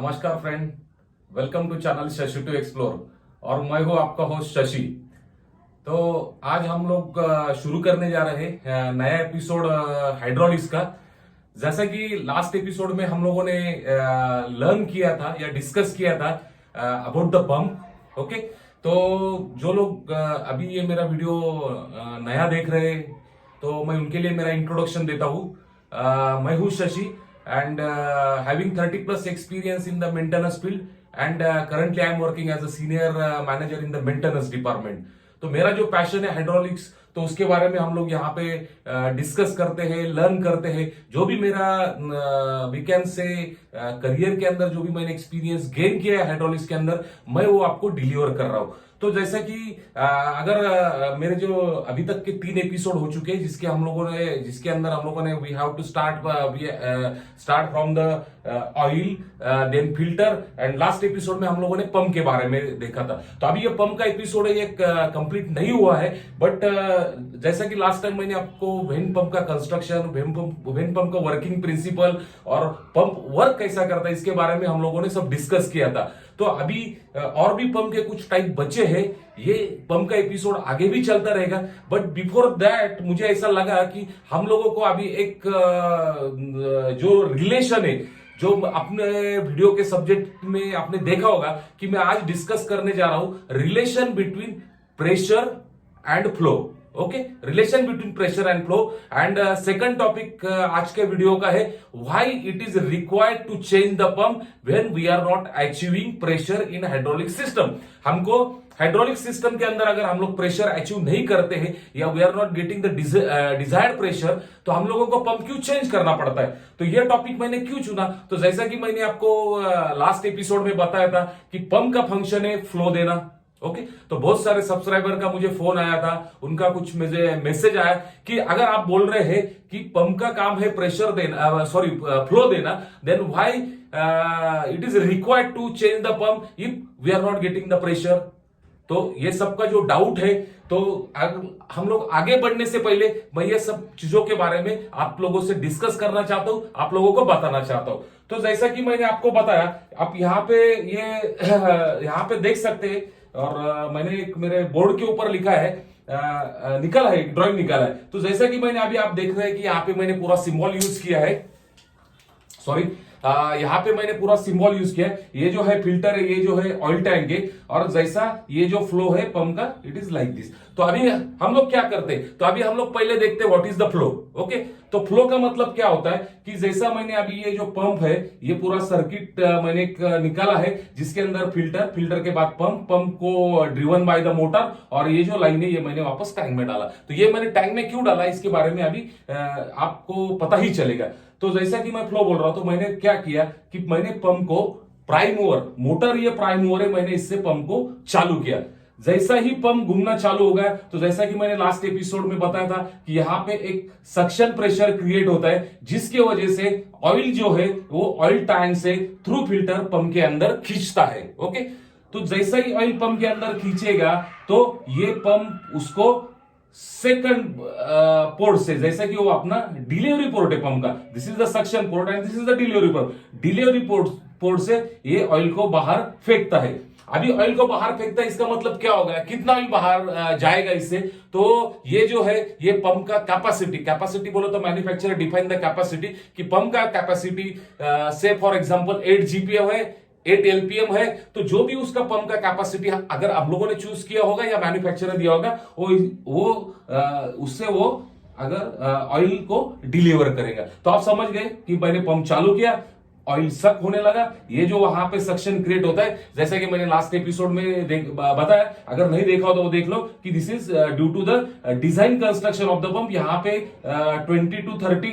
नमस्कार friend, welcome to channel Shashi to explore. और मैं हूं आपका होस्ट शशि। तो आज हम लोग शुरू करने जा रहे हैं नया एपिसोड हाइड्रोलिक्स का। जैसा कि लास्ट एपिसोड में हम लोगों ने लर्न किया था या डिस्कस किया था अबाउट द पंप। ओके, तो जो लोग अभी ये मेरा वीडियो नया देख रहे हैं तो मैं उनके लिए मेरा इंट्रोडक्शन देता हूँ। मैं हूँ Shashi and having 30 plus experience in the maintenance field and currently I am working as a senior manager in the maintenance department। तो मेरा जो पैशन है हाइड्रोलिक्स, तो उसके बारे में हम लोग यहाँ पे डिस्कस करते हैं, लर्न करते हैं। जो भी मेरा वीकेंड से करियर के अंदर जो भी मैंने एक्सपीरियंस गेन किया है हाइड्रोलिक्स के अंदर, मैं वो आपको डिलीवर कर रहा हूँ। तो जैसा कि अगर मेरे जो अभी तक के 3 एपिसोड हो चुके हैं जिसके अंदर हम लोगों ने we have to start from the oil then filter and last episode में हम लोगों ने पंप के बारे में देखा था। तो अभी ये पंप का एपिसोड है, ये कंप्लीट नहीं हुआ है, बट जैसा कि लास्ट टाइम मैंने आपको वेन पंप का कंस्ट्रक्शन, वेन पंप का वर्किंग प्रिंसिपल और पंप वर्क कैसा करता है इसके बारे में हम लोगों ने सब डिस्कस किया था। तो अभी और भी पंप के कुछ टाइप बचे हैं, ये पंप का एपिसोड आगे भी चलता रहेगा। बट बिफोर दैट मुझे ऐसा लगा कि हम लोगों को अभी एक जो रिलेशन है, जो अपने वीडियो के सब्जेक्ट में आपने देखा होगा कि मैं आज डिस्कस करने जा रहा हूं relation between pressure and flow. Okay, relation between pressure and flow. And second topic आज के वीडियो का है why it is required to change the pump when we are not achieving pressure in hydraulic system. हमको hydraulic system के अंदर अगर हम लोग प्रेशर अचीव नहीं करते हैं या we are not getting the desired pressure, तो हम लोगों को पंप क्यों चेंज करना पड़ता है। तो ये टॉपिक मैंने क्यों चुना, तो जैसा कि मैंने आपको लास्ट एपिसोड में बताया था कि पंप का फंक्शन है फ्लो देना। ओके, तो बहुत सारे सब्सक्राइबर का मुझे फोन आया था, उनका कुछ मुझे मैसेज आया कि अगर आप बोल रहे हैं कि पंप का काम है प्रेशर देना, फ्लो देना, then why it is required to change the pump if we are not getting the pressure. तो ये सबका जो डाउट है, तो हम लोग आगे बढ़ने से पहले मैं ये सब चीजों के बारे में आप लोगों से डिस्कस करना चाहता हूं, आप लोगों को बताना चाहता हूं। तो जैसा कि मैंने आपको बताया, आप यहाँ पे देख सकते हैं, और मैंने एक मेरे बोर्ड के ऊपर लिखा है, निकला है, एक ड्राइंग निकाला है। तो जैसा कि मैंने अभी आप देख रहे हैं कि यहाँ पे मैंने पूरा सिंबल यूज किया है, यहाँ पे मैंने पूरा सिंबल यूज किया है। ये जो है फिल्टर है, ये जो है ऑयल टैंक है, और जैसा ये जो फ्लो है पंप का, इट इज लाइक दिस। तो अभी हम लोग क्या करते हैं, तो अभी हम लोग पहले देखते हैं what is the flow. Okay, तो फ्लो का मतलब क्या होता है कि जैसा मैंने अभी ये जो पंप है, ये पूरा सर्किट मैंने निकाला है जिसके अंदर फिल्टर के बाद पंप को ड्रिवन बाय द मोटर, और ये जो लाइन है ये मैंने वापस टैंक में डाला। तो ये मैंने टैंक में क्यों डाला इसके बारे में अभी आपको पता ही चलेगा। तो जैसा कि मैं फ्लो बोल रहा हूं, तो मैंने क्या किया कि मैंने पंप को प्राइम मूवर, मोटर ये प्राइम मूवर है, मैंने इससे पंप को चालू किया। जैसा ही पंप घूमना चालू हो गया, तो जैसा कि मैंने लास्ट एपिसोड में बताया था कि यहाँ पे एक सक्शन प्रेशर क्रिएट होता है, जिसकी वजह से ऑयल जो है वो ऑयल टैंक से थ्रू फिल्टर पंप के अंदर खींचता है। ओके, तो जैसा ही ऑयल पंप के अंदर खींचेगा, तो ये पंप उसको सेकंड पोर्ट से, जैसा कि वो अपना डिलीवरी पोर्ट है पंप का, this is the suction port and this is the delivery port. Delivery port से ये ऑयल को बाहर फेंकता है। अभी ऑयल को बाहर फेंकता है, इसका मतलब क्या होगा, कितना ऑयल बाहर जाएगा इससे। तो ये जो है ये पंप का कैपेसिटी बोलो तो मैन्युफैक्चरर डिफाइन द कैपेसिटी कि पंप का कैपेसिटी से फॉर एग्जांपल 8 जीपीएम है, 8 एलपीएम है। तो जो भी उसका पंप का कैपेसिटी अगर आप लोगों ने चूज किया होगा या मैन्युफैक्चरर दिया होगा, उससे वो अगर ऑयल को डिलीवर करेगा। तो आप समझ गए कि मैंने पंप चालू किया, ऑयल सक होने लगा, ये जो वहां पे सक्शन क्रिएट होता है, जैसा कि मैंने लास्ट एपिसोड में बताया, अगर नहीं देखा हो तो वो देख लो कि this is due to the design construction of the pump. यहाँ पे 20 to 30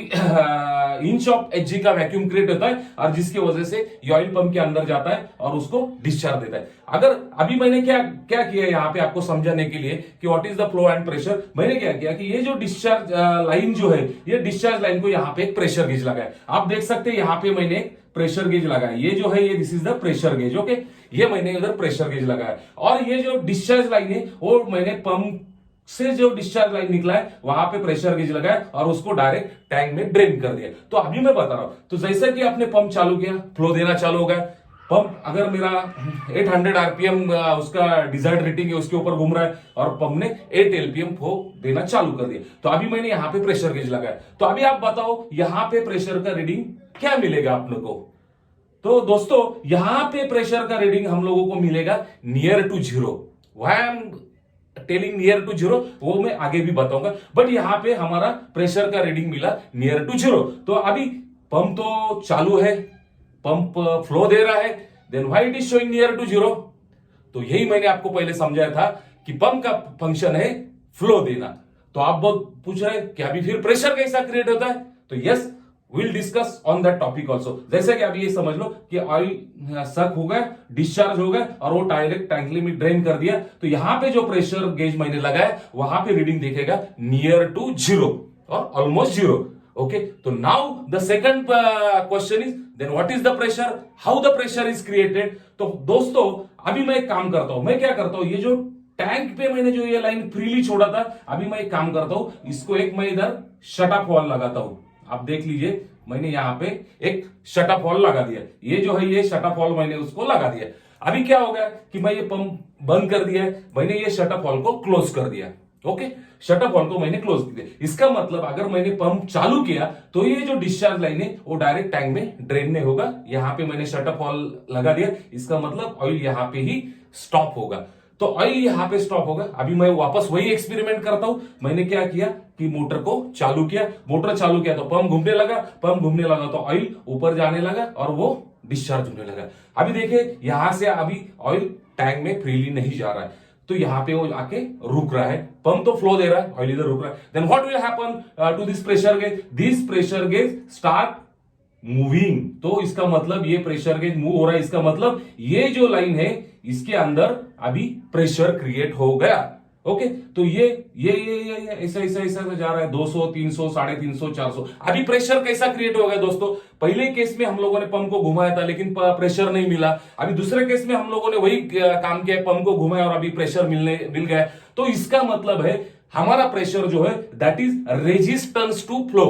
इंच ऑफ एचजी का वैक्यूम क्रिएट होता है, और जिसकी वजह से ये ऑयल पंप के अंदर जाता है और उसको डिस्चार्ज देता है। अगर अभी मैंने क्या किया यहाँ पे आपको समझाने के लिए कि what is the flow and pressure, मैंने क्या किया कि ये जो डिस्चार्ज लाइन जो है, ये डिस्चार्ज लाइन को यहाँ पे एक प्रेशर गेज लगाया। आप देख सकते हैं यहाँ पे मैंने प्रेशर गेज लगाया, ये जो है ये this is the pressure gauge. Okay, ये मैंने इधर प्रेशर गेज लगाया, और ये जो डिस्चार्ज लाइन है वो मैंने पंप से जो डिस्चार्ज लाइन निकला है वहां पे प्रेशर गेज लगाया और उसको डायरेक्ट टैंक में ड्रेन कर दिया। तो अभी मैं बता रहा हूं, तो जैसा कि आपने पंप चालू किया, फ्लो देना चालू हो गया, पंप अगर मेरा 800 आरपीएम उसका डिजायर्ड रेटिंग है उसके ऊपर घूम रहा है और पंप ने 8 एलपीएम फ्लो देना चालू कर दिया, तो अभी मैंने यहां पे प्रेशर गेज लगाया, तो अभी आप बताओ यहां पे प्रेशर का रीडिंग क्या मिलेगा आप लोग को। तो दोस्तों यहां पे प्रेशर का रीडिंग हम लोगों को मिलेगा near to zero. Why I am telling near to zero वो मैं आगे भी बताऊंगा, बट यहां पे हमारा प्रेशर का रीडिंग मिला नियर टू जीरो। तो अभी पंप तो चालू है, पंप फ्लो दे रहा है, then why it is showing near to zero. तो यही मैंने आपको पहले समझाया था कि पंप का फंक्शन है फ्लो देना। तो आप बहुत पूछ रहे हैं कि अभी फिर प्रेशर कैसा क्रिएट होता है, तो yes will discuss on that topic also. जैसे कि अभी ये समझ लो कि ऑयल सक हो गया, डिस्चार्ज हो गया और वो डायरेक्ट टैंकली में ड्रेन कर दिया, तो यहां पे जो प्रेशर गेज मैंने लगाया वहां पे रीडिंग देखेगा नियर टू जीरो और ऑलमोस्ट जीरो। ओके, तो now the second question is then what is the pressure, how the pressure is created. तो दोस्तों अभी मैं एक काम करता हूं, मैं क्या करता हूं, ये जो टैंक पे मैंने जो ये लाइन फ्रीली छोड़ा था, अभी मैं एक काम करता हूं, इसको एक मैं इधर शट ऑफ वॉल लगाता हूं। आप देख लीजिए मैंने यहां पे एक शट ऑफ वॉल लगा दिया, ये जो है ये शट ऑफ वॉल मैंने उसको लगा दिया। अभी क्या हो गया कि मैं ये पंप बंद कर दिया, मैंने ये शट ऑफ वॉल को क्लोज कर दिया। ओके, शट ऑफ वॉल को मैंने क्लोज कर दिया, इसका मतलब अगर मैंने पंप चालू किया तो ये जो डिस्चार्ज लाइन है वो डायरेक्ट टैंक में ड्रेन नहीं होगा। यहां पे मैंने शट ऑफ वॉल लगा दिया, इसका मतलब ऑयल यहां पे ही स्टॉप होगा। तो ऑयल यहां पे स्टॉप होगा। अभी मैं वापस वही एक्सपेरिमेंट करता हूं। मैंने क्या किया कि मोटर को चालू किया, मोटर चालू किया तो पंप घूमने लगा, पंप घूमने लगा तो ऑयल ऊपर जाने लगा और वो डिस्चार्ज होने लगा। अभी देखिए यहां से अभी ऑयल टैंक में फ्रीली नहीं जा रहा है, तो यहां पे वो आके रुक रहा है, पंप तो फ्लो दे रहा है, ऑयल इधर रुक रहा है। Then what will happen to this pressure gauge, this pressure gauge start moving. तो इसका मतलब ये प्रेशर गेज मूव हो रहा है, इसका मतलब ये जो लाइन है इसके अंदर अभी प्रेशर क्रिएट हो गया। ओके, तो ये ऐसा ऐसा ऐसा जा रहा है 200, 300, 350, 400। अभी प्रेशर कैसा क्रिएट हो गया दोस्तों, पहले केस में हम लोगों ने पंप को घुमाया था लेकिन प्रेशर नहीं मिला। अभी दूसरे केस में हम लोगों ने वही काम किया, पंप को घुमाया और अभी प्रेशर मिल गया। तो इसका मतलब है हमारा प्रेशर जो है that is resistance to flow.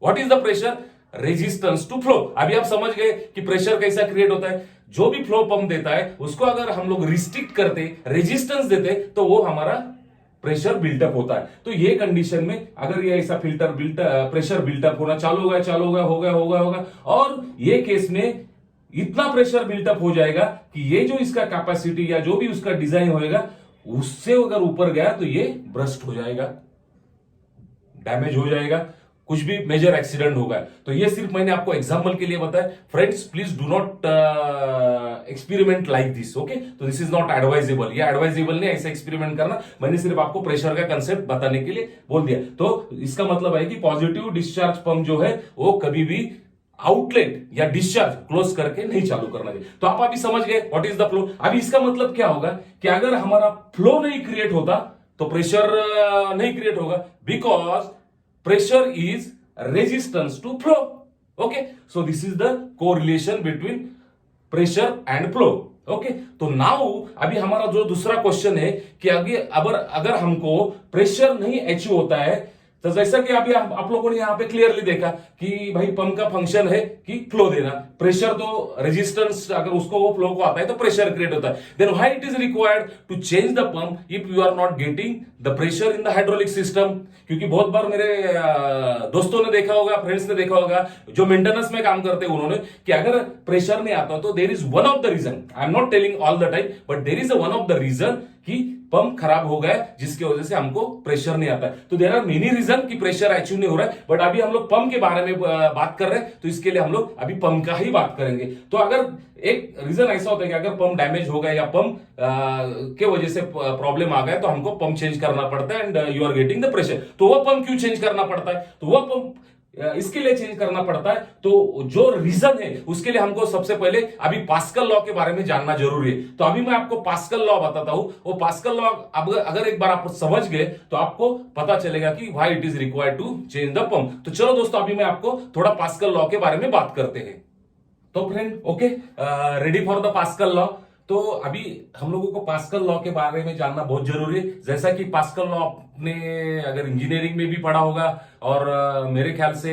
What is the pressure, resistance to flow. अभी आप समझ गए कि प्रेशर कैसा क्रिएट होता है। जो भी फ्लो पंप देता है उसको अगर हम लोग रिस्ट्रिक्ट करते, रेजिस्टेंस देते, तो वो हमारा प्रेशर बिल्टअप होता है। तो ये कंडीशन में अगर ये ऐसा प्रेशर बिल्टअप होना चालू होगा और ये केस में इतना प्रेशर बिल्टअप हो जाएगा कि ये जो इसका कैपेसिटी या जो भी उसका डिजाइन होएगा उससे अगर ऊपर गया तो ये ब्रस्ट हो जाएगा, डैमेज हो जाएगा, कुछ भी मेजर एक्सीडेंट होगा। तो ये सिर्फ मैंने आपको एग्जांपल के लिए बताया। Friends please do not experiment like this. Okay, तो दिस इज नॉट एडवाइजेबल, ये एडवाइजेबल नहीं ऐसा एक्सपेरिमेंट करना। मैंने सिर्फ आपको प्रेशर का कंसेप्ट बताने के लिए बोल दिया। तो इसका मतलब है कि पॉजिटिव डिस्चार्ज पंप जो है वो कभी भी आउटलेट या डिस्चार्ज क्लोज करके नहीं चालू करना चाहिए। तो आप अभी समझ गए व्हाट इज द फ्लो। अभी इसका मतलब क्या होगा कि अगर हमारा फ्लो नहीं क्रिएट होता तो प्रेशर नहीं क्रिएट होगा, because pressure is resistance to flow. Okay, so this is the correlation between pressure and flow. Okay, तो नाउ अभी हमारा जो दूसरा क्वेश्चन है कि अगर हमको प्रेशर नहीं अचीव होता है, तो जैसा कि अभी आप लोगों ने यहां पे क्लियरली देखा कि भाई पंप का फंक्शन है कि फ्लो देना, प्रेशर तो रेजिस्टेंस अगर उसको वो फ्लो को आता है तो प्रेशर क्रिएट होता है। Then why it is required to change the pump if you are not getting the pressure in the hydraulic system. क्योंकि बहुत बार मेरे दोस्तों ने देखा होगा, फ्रेंड्स ने देखा होगा जो मेंटेनेंस में काम करते हैं, उन्होंने कि अगर प्रेशर नहीं आता तो there is one of the reason, I am not telling all the time, but there is one of the reason कि पंप खराब हो गया जिसकी वजह से हमको प्रेशर नहीं आता है। तो देयर आर मेनी रीजन कि प्रेशर अचीव नहीं हो रहा है, बट अभी हम लोग पंप के बारे में बात कर रहे हैं, तो इसके लिए हम लोग अभी पंप का ही बात करेंगे। तो अगर एक रीजन ऐसा होता है कि अगर पंप डैमेज हो गया या पंप के वजह से प्रॉब्लम आ गया तो हमको पंप चेंज करना पड़ता है and you are getting the pressure. तो वो पंप क्यों चेंज करना पड़ता है, तो वो पंप इसके लिए चेंज करना पड़ता है। तो जो रीजन है उसके लिए हमको सबसे पहले अभी पास्कल लॉ के बारे में जानना जरूरी है। तो अभी मैं आपको पास्कल लॉ बताता हूं। वो पास्कल लॉ अगर एक बार आप समझ गए तो आपको पता चलेगा कि why it is required to change the pump. तो चलो दोस्तों अभी मैं आपको थोड़ा पास्कल लॉ के बारे में बात करते हैं। तो friend okay, ready for the pascal law. तो अभी हम लोगों को पास्कल लॉ के बारे में जानना बहुत जरूरी है। जैसा कि पास्कल लॉ आपने अगर इंजीनियरिंग में भी पढ़ा होगा और मेरे ख्याल से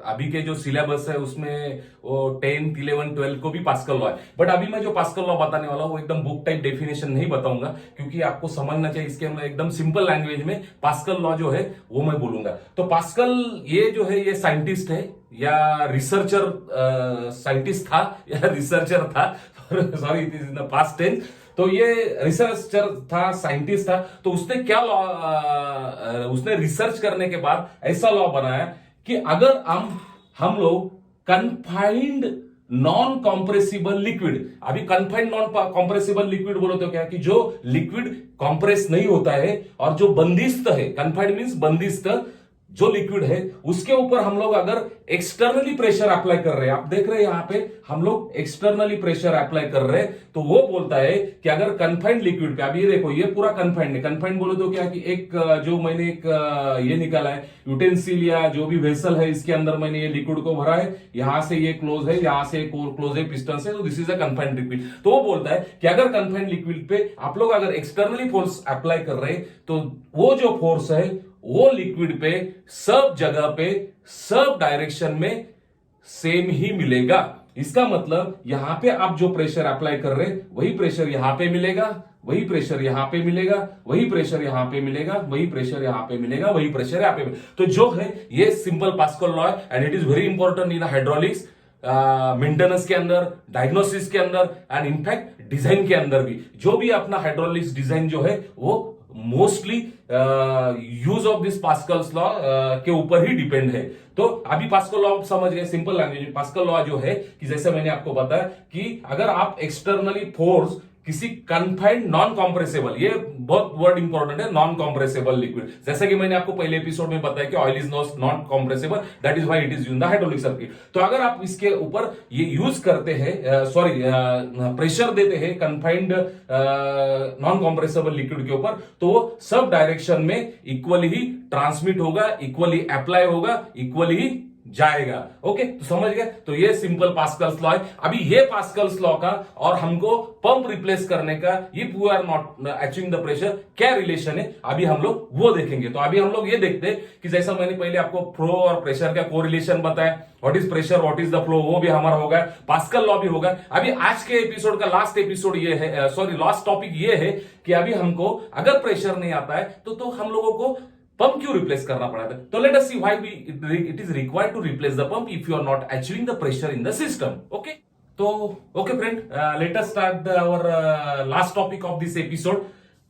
अभी के जो सिलेबस है उसमें वो 10th 11 12 को भी पास्कल लॉ है। बट अभी मैं जो पास्कल लॉ बताने वाला हूँ वो एकदम बुक टाइप डेफिनेशन नहीं बताऊंगा, क्योंकि आपको समझना चाहिए। इसके अंदर एकदम सिंपल लैंग्वेज में पास्कल लॉ जो है वो मैं बोलूंगा। तो पास्कल ये जो है ये साइंटिस्ट है या रिसर्चर, साइंटिस्ट था या रिसर्चर था, sorry it is in the past tense. तो ये रिसर्चर था, साइंटिस्ट था। तो उसने क्या लॉ, उसने रिसर्च करने के बाद ऐसा लॉ बनाया कि अगर हम लोग कन्फाइंड नॉन कॉम्प्रेसिबल लिक्विड, अभी कन्फाइंड नॉन कॉम्प्रेसिबल लिक्विड बोलो तो क्या कि जो लिक्विड कॉम्प्रेस नहीं होता है और जो बंदिस्त है, कन्फाइंड मींस बंदिस्त जो लिक्विड है, उसके ऊपर हम लोग अगर एक्सटर्नली प्रेशर अप्लाई कर रहे हैं, आप देख रहे हैं यहां पे हम लोग एक्सटर्नली प्रेशर अप्लाई कर रहे हैं, तो वो बोलता है कि अगर कन्फाइंड लिक्विड पे, अब ये देखो ये पूरा कन्फाइंड है। कन्फाइंड बोलो तो क्या कि एक जो मैंने एक ये निकाला है यूटेंसिल या जो भी वेसल है, इसके अंदर मैंने ये लिक्विड को भरा है, यहां से ये क्लोज है, यहां से क्लोज है पिस्टन से, तो this is a confined liquid. तो वो बोलता है कि अगर कन्फाइंड लिक्विड पे आप लोग अगर एक्सटर्नली फोर्स अप्लाई कर रहे हैं, तो वो जो फोर्स है वो लिक्विड पे सब जगह पे सब डायरेक्शन में सेम ही मिलेगा। इसका मतलब यहां पे आप जो प्रेशर अप्लाई कर रहे हैं वही प्रेशर यहां पे मिलेगा, वही प्रेशर यहां पे मिलेगा, वही प्रेशर यहां पे मिलेगा, वही प्रेशर यहां पे मिलेगा, वही प्रेशर यहां पे मिलेगा। तो जो है ये सिंपल पास्कल लॉ है and it is very important in hydraulics, maintenance के अंदर, डायग्नोसिस के अंदर एंड इनफैक्ट डिजाइन के अंदर भी। जो भी अपना हाइड्रोलिक्स डिजाइन जो है वो mostly use of this Pascal's law के ऊपर ही डिपेंड है। तो अभी पास्कल लॉ समझ गए सिंपल लैंग्वेज में। पास्कल लॉ जो है कि जैसे मैंने आपको बताया कि अगर आप एक्सटर्नली फोर्स किसी कन्फाइंड नॉन कॉम्प्रेसेबल, ये बहुत वर्ड इंपॉर्टेंट है, नॉन कॉम्प्रेसेबल लिक्विड, जैसे कि मैंने आपको पहले एपिसोड में बताया कि oil is non compressible, that is why it is used in the hydraulic circuit. तो अगर आप इसके ऊपर ये यूज करते हैं, सॉरी प्रेशर देते हैं कन्फाइंड नॉन कॉम्प्रेसेबल लिक्विड के ऊपर, तो वो सब डायरेक्शन में इक्वली ही ट्रांसमिट होगा, इक्वली अप्लाई होगा, इक्वली ही जाएगा। ओके, तो समझ गए। तो ये सिंपल पास्कल्स लॉ है। अभी ये पास्कल्स लॉ का और हमको पंप रिप्लेस करने का, ये we are not achieving the pressure, क्या रिलेशन है अभी हम लोग वो देखेंगे। तो अभी हम लोग ये देखते हैं कि जैसा मैंने पहले आपको फ्लो और प्रेशर का कोरिलेशन बताया, what is pressure what is the flow, वो भी हमारा होगा, पास्कल लॉ भी होगा। अभी आज के एपिसोड का लास्ट एपिसोड ये है, सॉरी लास्ट टॉपिक ये है कि अभी हमको अगर प्रेशर नहीं आता है तो हम लोगों को पंप क्यों रिप्लेस करना पड़ा था। तो let us see why it is required to replace the pump if you are not achieving the pressure in the system. Okay, तो okay friend, let us start our last topic of this episode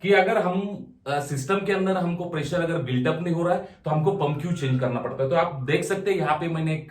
कि अगर हम system के अंदर हमको pressure अगर built up नहीं हो रहा है तो हमको पंप क्यों चेंज करना पड़ता है। तो आप देख सकते हैं यहाँ पे मैंने एक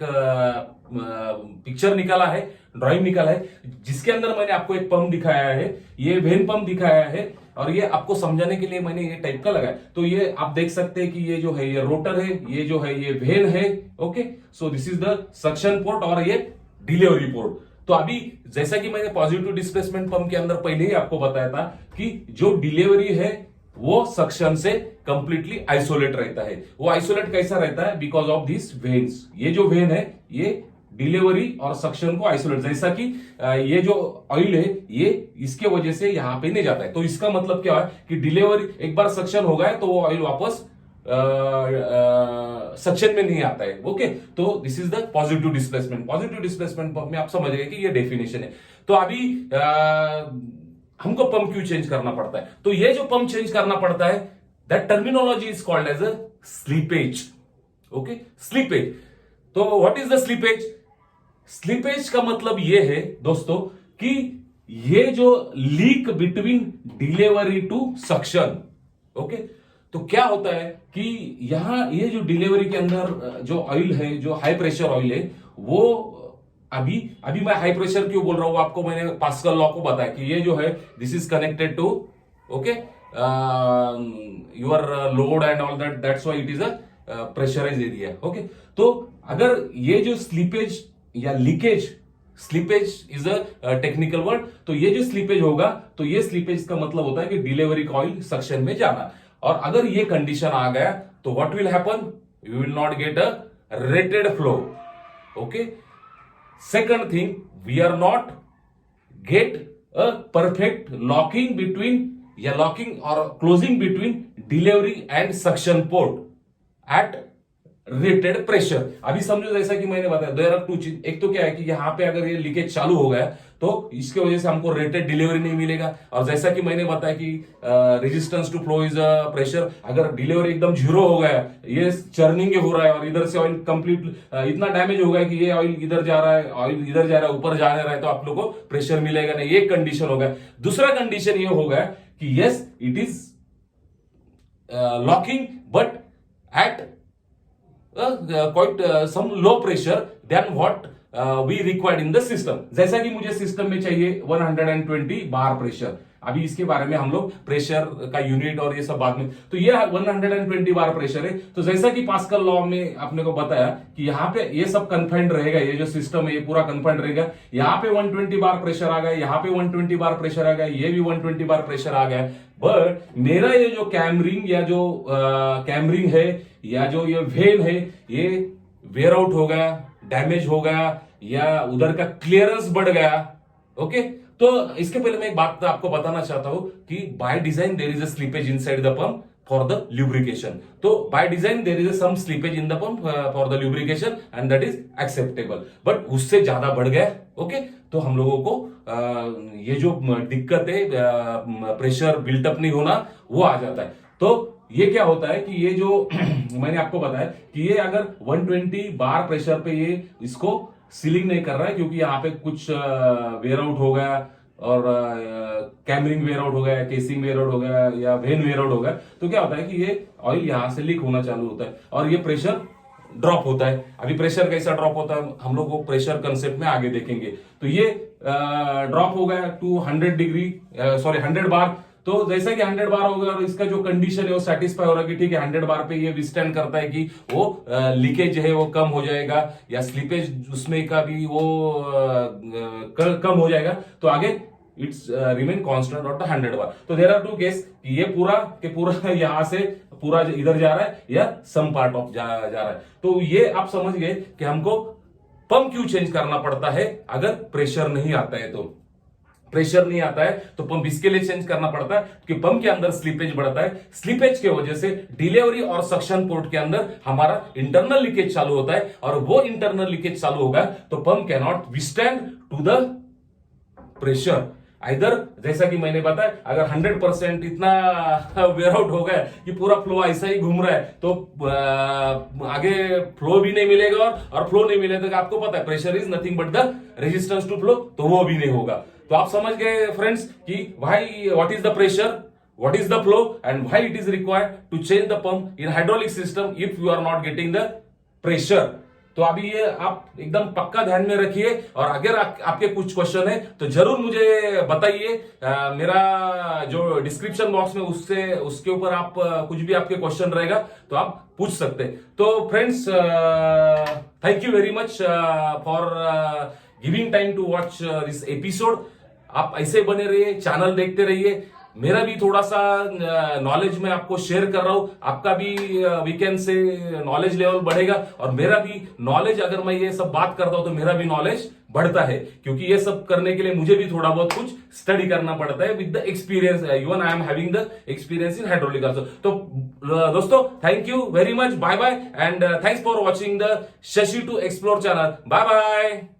पिक्चर निकाला है, ड्राइंग निकाला है, जिसके अंदर मैंने आपको एक पंप दिखाया है, ये वेन पंप दिखाया है, और ये आपको समझाने के लिए मैंने ये टाइप का लगाया। तो ये आप देख सकते हैं कि ये जो है ये रोटर है, ये जो है ये वेन है। Okay, so this is the suction port और ये डिलीवरी पोर्ट। तो अभी जैसा कि मैंने पॉजिटिव डिस्प्लेसमेंट पंप के अंदर पहले ही आपको बताया था कि जो डिलीवरी है वो सक्शन से कंप्लीटली आइसोलेट रहता है। वो आइसोलेट कैसा रहता है, बिकॉज ऑफ दिस वेन्स। ये जो वेन है ये डिलीवरी और सक्शन को आइसोलेट, जैसा कि ये जो ऑयल है ये इसके वजह से यहां पे नहीं जाता है। तो इसका मतलब क्या है कि डिलीवरी एक बार सक्शन हो गया तो वो ऑयल वापस सक्शन में नहीं आता है। ओके, तो this is the positive displacement. Positive displacement pump में आप समझ गए कि ये डेफिनेशन है। तो अभी हमको पंप क्यों चेंज करना पड़ता है। तो ये जो पंप चेंज करना पड़ता है, that terminology is called as a slippage. Okay, slippage. तो what is the slippage. Slippage का मतलब ये है दोस्तों कि ये जो leak between delivery to suction. Okay, तो क्या होता है कि यहां ये जो डिलीवरी के अंदर जो ऑयल है, जो हाई प्रेशर ऑयल है, वो अभी मैं हाई प्रेशर क्यों बोल रहा हूं, आपको मैंने पास्कल लॉ को बताया कि ये जो है this is connected to okay your load and all that, that's why it is a pressurise area. Okay, तो अगर ये जो स्लीपेज या leakage, slippage is a technical word, तो ये जो स्लीपेज होगा तो ये स्लीपेज का मतलब होता है कि डिलीवरी का ऑयल सक्शन में जाना। और अगर ये कंडीशन आ गया तो what will happen, you will not get a rated flow. Okay, second thing, we are not get a perfect locking between या लॉकिंग और closing between delivery and suction port at rated pressure. अभी समझो जैसा कि मैंने बताया there are to चीज, एक तो क्या है कि यहाँ पे अगर ये लीकेज चालू हो गया तो इसके वजह से हमको रेटेड डिलीवरी नहीं मिलेगा, और जैसा कि मैंने बताया कि resistance to flow is pressure, अगर डिलीवरी एकदम जीरो हो गया, ये चर्निंग हो रहा है और इधर से ऑयल कंप्लीट इतना डैमेज हो गया कि ये ऑयल इधर जा रहा है, ऑयल इधर जा रहा है, ऊपर जा रहा है, तो आप लोग को प्रेशर मिलेगा नहीं, ये कंडीशन हो गया। दूसरा कंडीशन ये हो गया कि yes it is locking but at quite some low pressure than what we required in the system। जैसा कि मुझे सिस्टम में चाहिए 120 बार प्रेशर, अभी इसके बारे में हम लोग प्रेशर का यूनिट और ये सब बाद में, तो ये 120 बार प्रेशर है। तो जैसा कि पास्कल लॉ में आपने को बताया कि यहाँ पे ये सब कन्फाइंड रहेगा, ये जो सिस्टम है ये पूरा कन्फाइंड रहेगा। यहाँ पे 120 बार प्रेशर आ गया, यहाँ पे 120 बार प्रेशर आ गया, ये भी 120 बार प्रेशर आ गया। बट मेरा ये जो कैमरिंग या जो कैमरिंग है या जो ये वेन है, ये वेयर आउट हो गया, डैमेज हो गया, या उधर का क्लियरेंस बढ़ गया। ओके, तो इसके पहले मैं एक बात आपको बताना चाहता हूं कि by design there is a slippage inside the pump for the lubrication. तो by design there is some slippage in the pump for the lubrication and that is acceptable, but उससे ज्यादा बढ़ गया। ओके, तो हम लोगों को ये जो दिक्कत है प्रेशर बिल्टअप नहीं होना, वो आ जाता है। तो ये क्या होता है कि ये जो मैंने आपको बताया कि ये अगर 120 बार प्रेशर पे ये इसको सीलिंग नहीं कर रहा है, क्योंकि यहाँ पे कुछ वेयर आउट हो गया और कैमरिंग वेयर आउट हो गया, केसिंग वेयर आउट हो गया या वेन वेयर आउट हो गया, तो क्या होता है कि ये ऑयल यहाँ से लीक होना चालू होता है और ये प्रेशर ड्रॉप होता है। अभी प्रेशर कैसा ड्रॉप होता है हम लोग वो प्रेशर कंसेप्ट में आगे देखेंगे। तो ये ड्रॉप हो गया टू 100 बार। तो जैसा कि 100 बार हो गया और इसका जो कंडीशन है वो सेटिस्फाई हो रहा है कि ठीक है 100 बार पे ये विस्टैंड करता है कि वो लीकेज है वो कम हो जाएगा, या स्लीपेज उसमें का भी वो कम हो जाएगा, तो आगे इट्स रिमेन कांस्टेंट ऑट 100 बार। तो देयर आर टू केस कि ये पूरा के पूरा यहां से पूरा इधर जा रहा है या सम पार्ट ऑफ जा रहा है। तो ये आप समझ गए कि हमको पंप क्यों चेंज करना पड़ता है अगर प्रेशर नहीं आता है। तो प्रेशर नहीं आता है तो पंप इसके लिए चेंज करना पड़ता है कि पंप के अंदर स्लीपेज बढ़ता है, स्लीपेज के वजह से डिलीवरी और सक्शन पोर्ट के अंदर हमारा इंटरनल लीकेज चालू होता है, और वो इंटरनल लीकेज चालू होगा तो pump can not withstand to the pressure. इधर जैसा कि मैंने बताया अगर 100% इतना वेयर आउट हो गया कि पूरा फ्लो ऐसा ही घूम रहा है, तो आगे फ्लो भी नहीं मिलेगा, और फ्लो नहीं मिलेगा तो आपको पता है pressure is nothing but the resistance to flow, तो वो भी नहीं होगा। तो आप समझ गए फ्रेंड्स कि भाई what is the pressure, what is the flow and why it is required to change the pump in hydraulic system if you are not getting the pressure. तो अभी ये आप एकदम पक्का ध्यान में रखिए, और अगर आपके कुछ क्वेश्चन है तो जरूर मुझे बताइए। मेरा जो डिस्क्रिप्शन बॉक्स में उसके ऊपर आप कुछ भी आपके क्वेश्चन रहेगा तो आप पूछ सकते हैं। तो friends thank you very much for giving time to watch this episode. आप ऐसे बने रहिए, चैनल देखते रहिए, मेरा भी थोड़ा सा नॉलेज मैं आपको शेयर कर रहा हूं, आपका भी वीकेंड से नॉलेज लेवल बढ़ेगा, और मेरा भी नॉलेज अगर मैं ये सब बात करता हूं तो मेरा भी नॉलेज बढ़ता है, क्योंकि ये सब करने के लिए मुझे भी थोड़ा बहुत कुछ स्टडी करना पड़ता है with the experience, even I am having the experience in hydraulic also. तो दोस्तों thank you very much, bye bye, and thanks for watching the Shashi to explore channel. Bye bye.